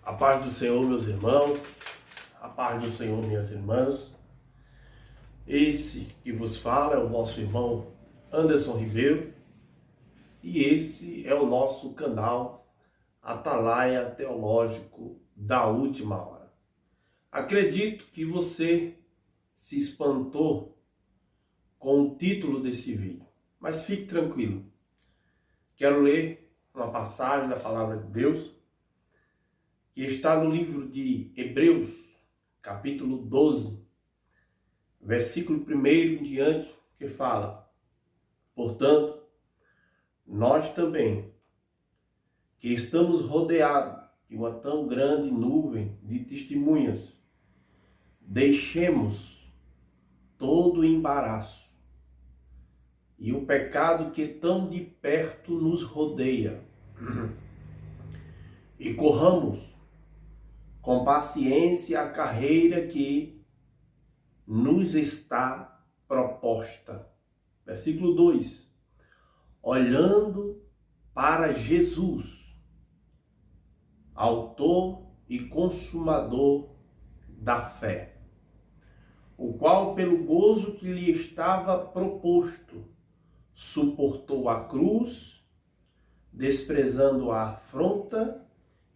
A paz do Senhor, meus irmãos, a paz do Senhor, minhas irmãs. Esse que vos fala é o nosso irmão Anderson Ribeiro e esse é o nosso canal Atalaia Teológico da Última Hora. Acredito que você se espantou com o título desse vídeo, mas fique tranquilo. Quero ler uma passagem da Palavra de Deus que está no livro de Hebreus, capítulo 12, versículo 1 em diante, que fala: portanto, nós também, que estamos rodeados de uma tão grande nuvem de testemunhas, deixemos todo o embaraço e o pecado que tão de perto nos rodeia e corramos com paciência a carreira que nos está proposta. Versículo 2. Olhando para Jesus, autor e consumador da fé, o qual, pelo gozo que lhe estava proposto, suportou a cruz, desprezando a afronta,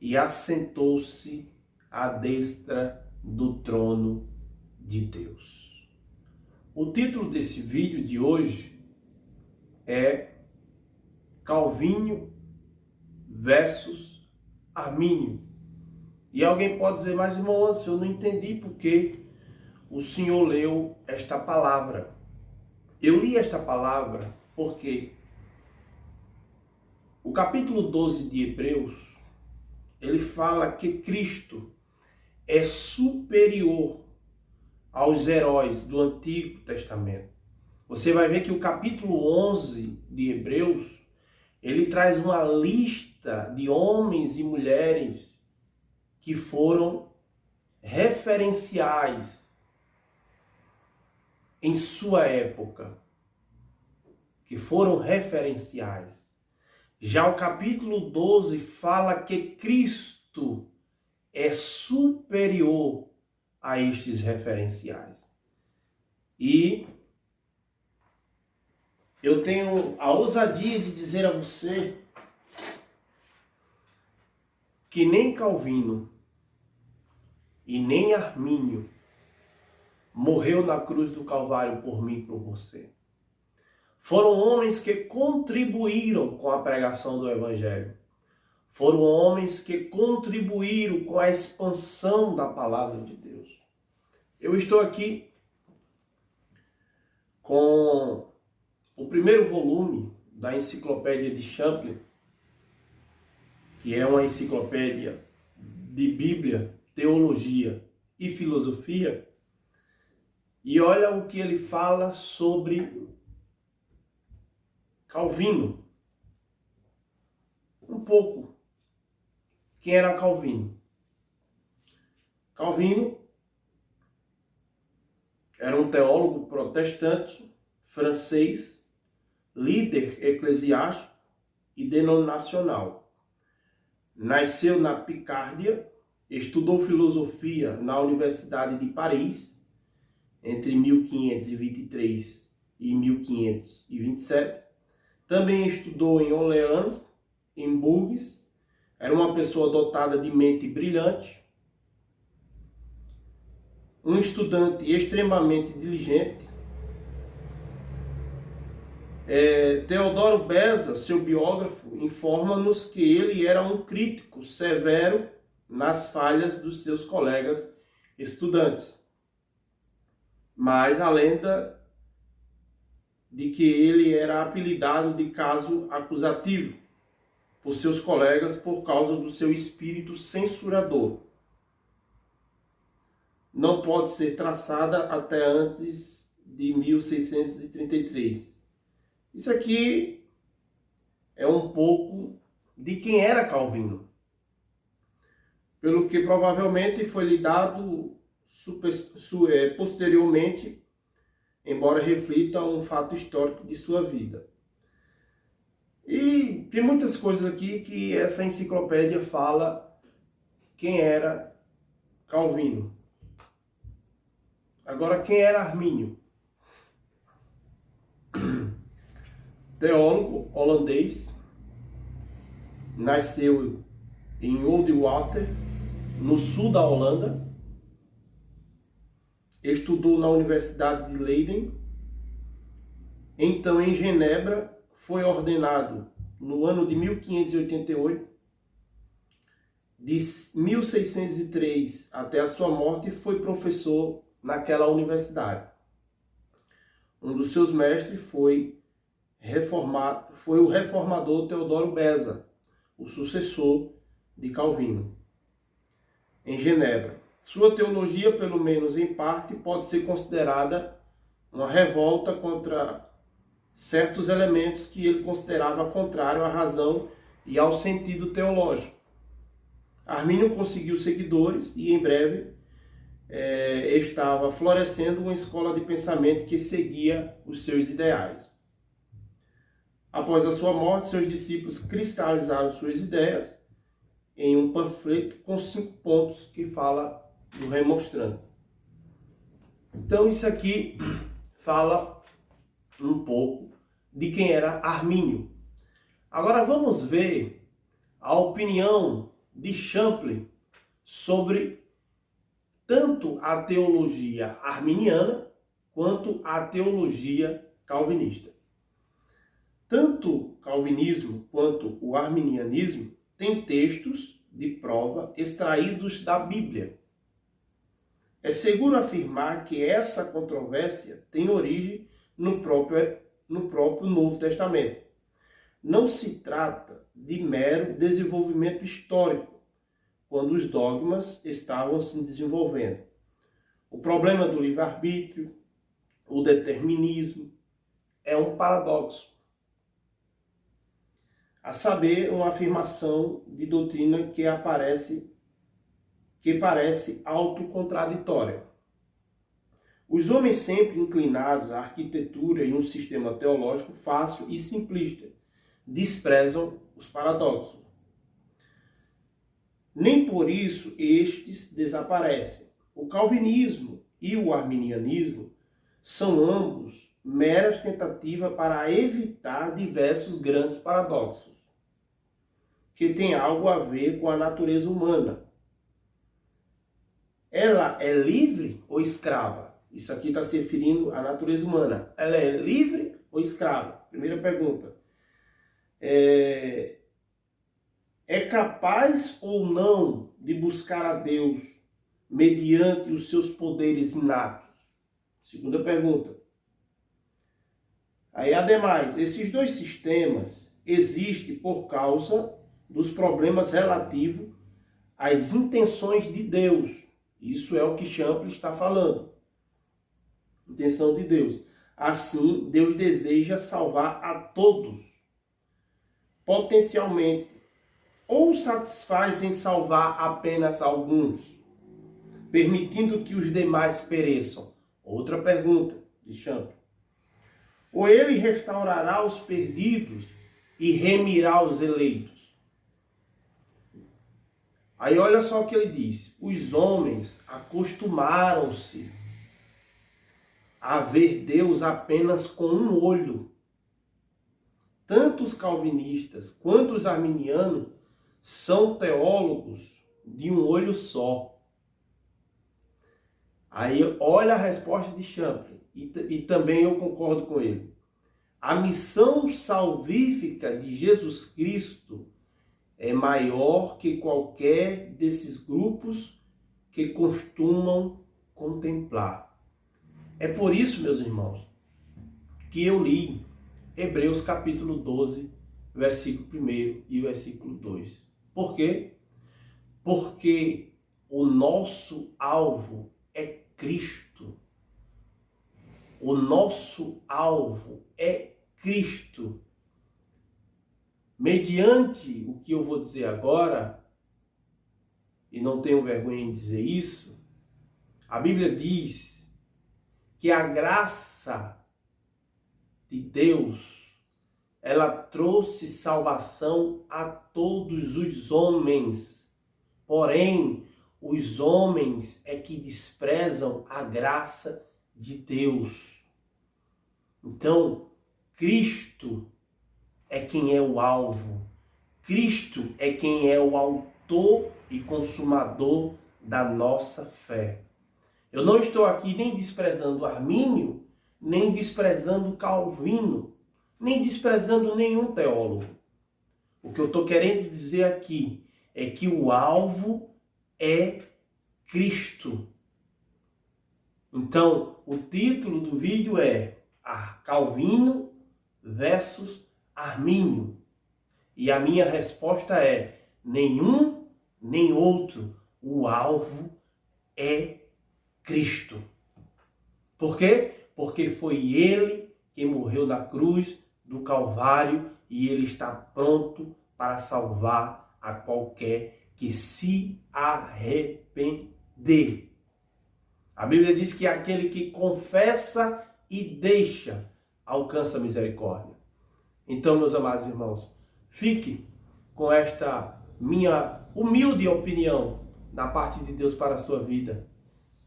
e assentou-se à destra do trono de Deus. O título desse vídeo de hoje é Calvino versus Armínio. E alguém pode dizer: mas irmão Anderson, eu não entendi porque o senhor leu esta palavra. Eu li esta palavra porque o capítulo 12 de Hebreus, ele fala que Cristo é superior aos heróis do Antigo Testamento. Você vai ver que o capítulo 11 de Hebreus, ele traz uma lista de homens e mulheres que foram referenciais em sua época, que foram referenciais. Já o capítulo 12 fala que Cristo é superior a estes referenciais. E eu tenho a ousadia de dizer a você que nem Calvino e nem Armínio morreu na cruz do Calvário por mim e por você. Foram homens que contribuíram com a pregação do Evangelho. Foram homens que contribuíram com a expansão da palavra de Deus. Eu estou aqui com o primeiro volume da Enciclopédia de Champlin, que é uma enciclopédia de Bíblia, teologia e filosofia. E olha o que ele fala sobre Calvino. Um pouco. Quem era Calvino? Calvino era um teólogo protestante, francês, líder eclesiástico e denominacional. Nasceu na Picárdia, estudou filosofia na Universidade de Paris entre 1523 e 1527. Também estudou em Orleans, em Bourges. Era uma pessoa dotada de mente brilhante, um estudante extremamente diligente. Teodoro Beza, seu biógrafo, informa-nos que ele era um crítico severo nas falhas dos seus colegas estudantes. Mas a lenda de que ele era apelidado de caso acusativo por seus colegas por causa do seu espírito censurador não pode ser traçada até antes de 1633. Isso aqui é um pouco de quem era Calvino, pelo que provavelmente foi lhe dado posteriormente, embora reflita um fato histórico de sua vida. E tem muitas coisas aqui que essa enciclopédia fala quem era Calvino. Agora, quem era Armínio? Teólogo holandês, nasceu em Oudewater, no sul da Holanda, estudou na Universidade de Leiden, então em Genebra, foi ordenado no ano de 1588, de 1603 até a sua morte, foi professor naquela universidade. Um dos seus mestres foi o reformador Teodoro Beza, o sucessor de Calvino, em Genebra. Sua teologia, pelo menos em parte, pode ser considerada uma revolta contra certos elementos que ele considerava contrário à razão e ao sentido teológico. Armínio conseguiu seguidores e, em breve, estava florescendo uma escola de pensamento que seguia os seus ideais. Após a sua morte, seus discípulos cristalizaram suas ideias em um panfleto com 5 pontos que fala do remonstrante. Então isso aqui fala um pouco de quem era Armínio. Agora vamos ver a opinião de Champlin sobre tanto a teologia arminiana quanto a teologia calvinista. Tanto o calvinismo quanto o arminianismo têm textos de prova extraídos da Bíblia. É seguro afirmar que essa controvérsia tem origem no próprio Novo Testamento. Não se trata de mero desenvolvimento histórico, quando os dogmas estavam se desenvolvendo. O problema do livre-arbítrio, o determinismo, é um paradoxo. A saber, uma afirmação de doutrina que parece autocontraditória. Os homens sempre inclinados à arquitetura e um sistema teológico fácil e simplista desprezam os paradoxos. Nem por isso estes desaparecem. O calvinismo e o arminianismo são ambos meras tentativas para evitar diversos grandes paradoxos, que têm algo a ver com a natureza humana. Ela é livre ou escrava? Isso aqui está se referindo à natureza humana. Ela é livre ou escrava? Primeira pergunta. É capaz ou não de buscar a Deus mediante os seus poderes inatos? Segunda pergunta. Aí, ademais, esses dois sistemas existem por causa dos problemas relativos às intenções de Deus. Isso é o que Champlin está falando. Intenção de Deus. Assim, Deus deseja salvar a todos, potencialmente, ou satisfaz em salvar apenas alguns, permitindo que os demais pereçam? Outra pergunta de Champlin. Ou ele restaurará os perdidos e remirá os eleitos? Aí olha só o que ele diz. Os homens acostumaram-se a ver Deus apenas com um olho. Tanto os calvinistas quanto os arminianos são teólogos de um olho só. Aí olha a resposta de Champlin, e também eu concordo com ele. A missão salvífica de Jesus Cristo é maior que qualquer desses grupos que costumam contemplar. É por isso, meus irmãos, que eu li Hebreus capítulo 12, versículo 1 e versículo 2. Por quê? Porque o nosso alvo é Cristo. O nosso alvo é Cristo. Mediante o que eu vou dizer agora, e não tenho vergonha em dizer isso, a Bíblia diz que a graça de Deus, ela trouxe salvação a todos os homens, Porém, os homens é que desprezam a graça de Deus. Então, Cristo é quem é o alvo. Cristo é quem é o autor e consumador da nossa fé. Eu não estou aqui nem desprezando Armínio, nem desprezando Calvino, nem desprezando nenhum teólogo. O que eu estou querendo dizer aqui é que o alvo é Cristo. Então, o título do vídeo é Calvino versus Armínio. E a minha resposta é nenhum nem outro. O alvo é Cristo. Por quê? Porque foi Ele que morreu na cruz do Calvário e Ele está pronto para salvar a qualquer que se arrepender. A Bíblia diz que aquele que confessa e deixa alcança a misericórdia. Então, meus amados irmãos, fique com esta minha humilde opinião da parte de Deus para a sua vida.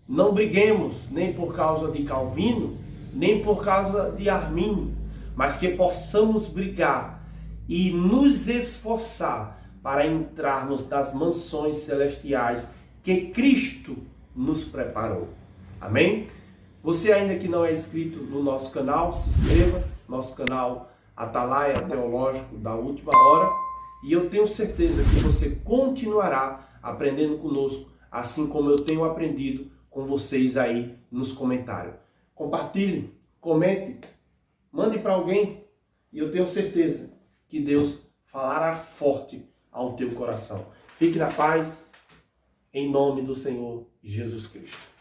Não briguemos nem por causa de Calvino, nem por causa de Armínio, mas que possamos brigar e nos esforçar para entrarmos nas mansões celestiais que Cristo nos preparou. Amém? Você ainda que não é inscrito no nosso canal, se inscreva, nosso canal Atalaia Teológico da Última Hora, e eu tenho certeza que você continuará aprendendo conosco, assim como eu tenho aprendido com vocês aí nos comentários. Compartilhe, comente, mande para alguém, e eu tenho certeza que Deus falará forte ao teu coração. Fique na paz, em nome do Senhor Jesus Cristo.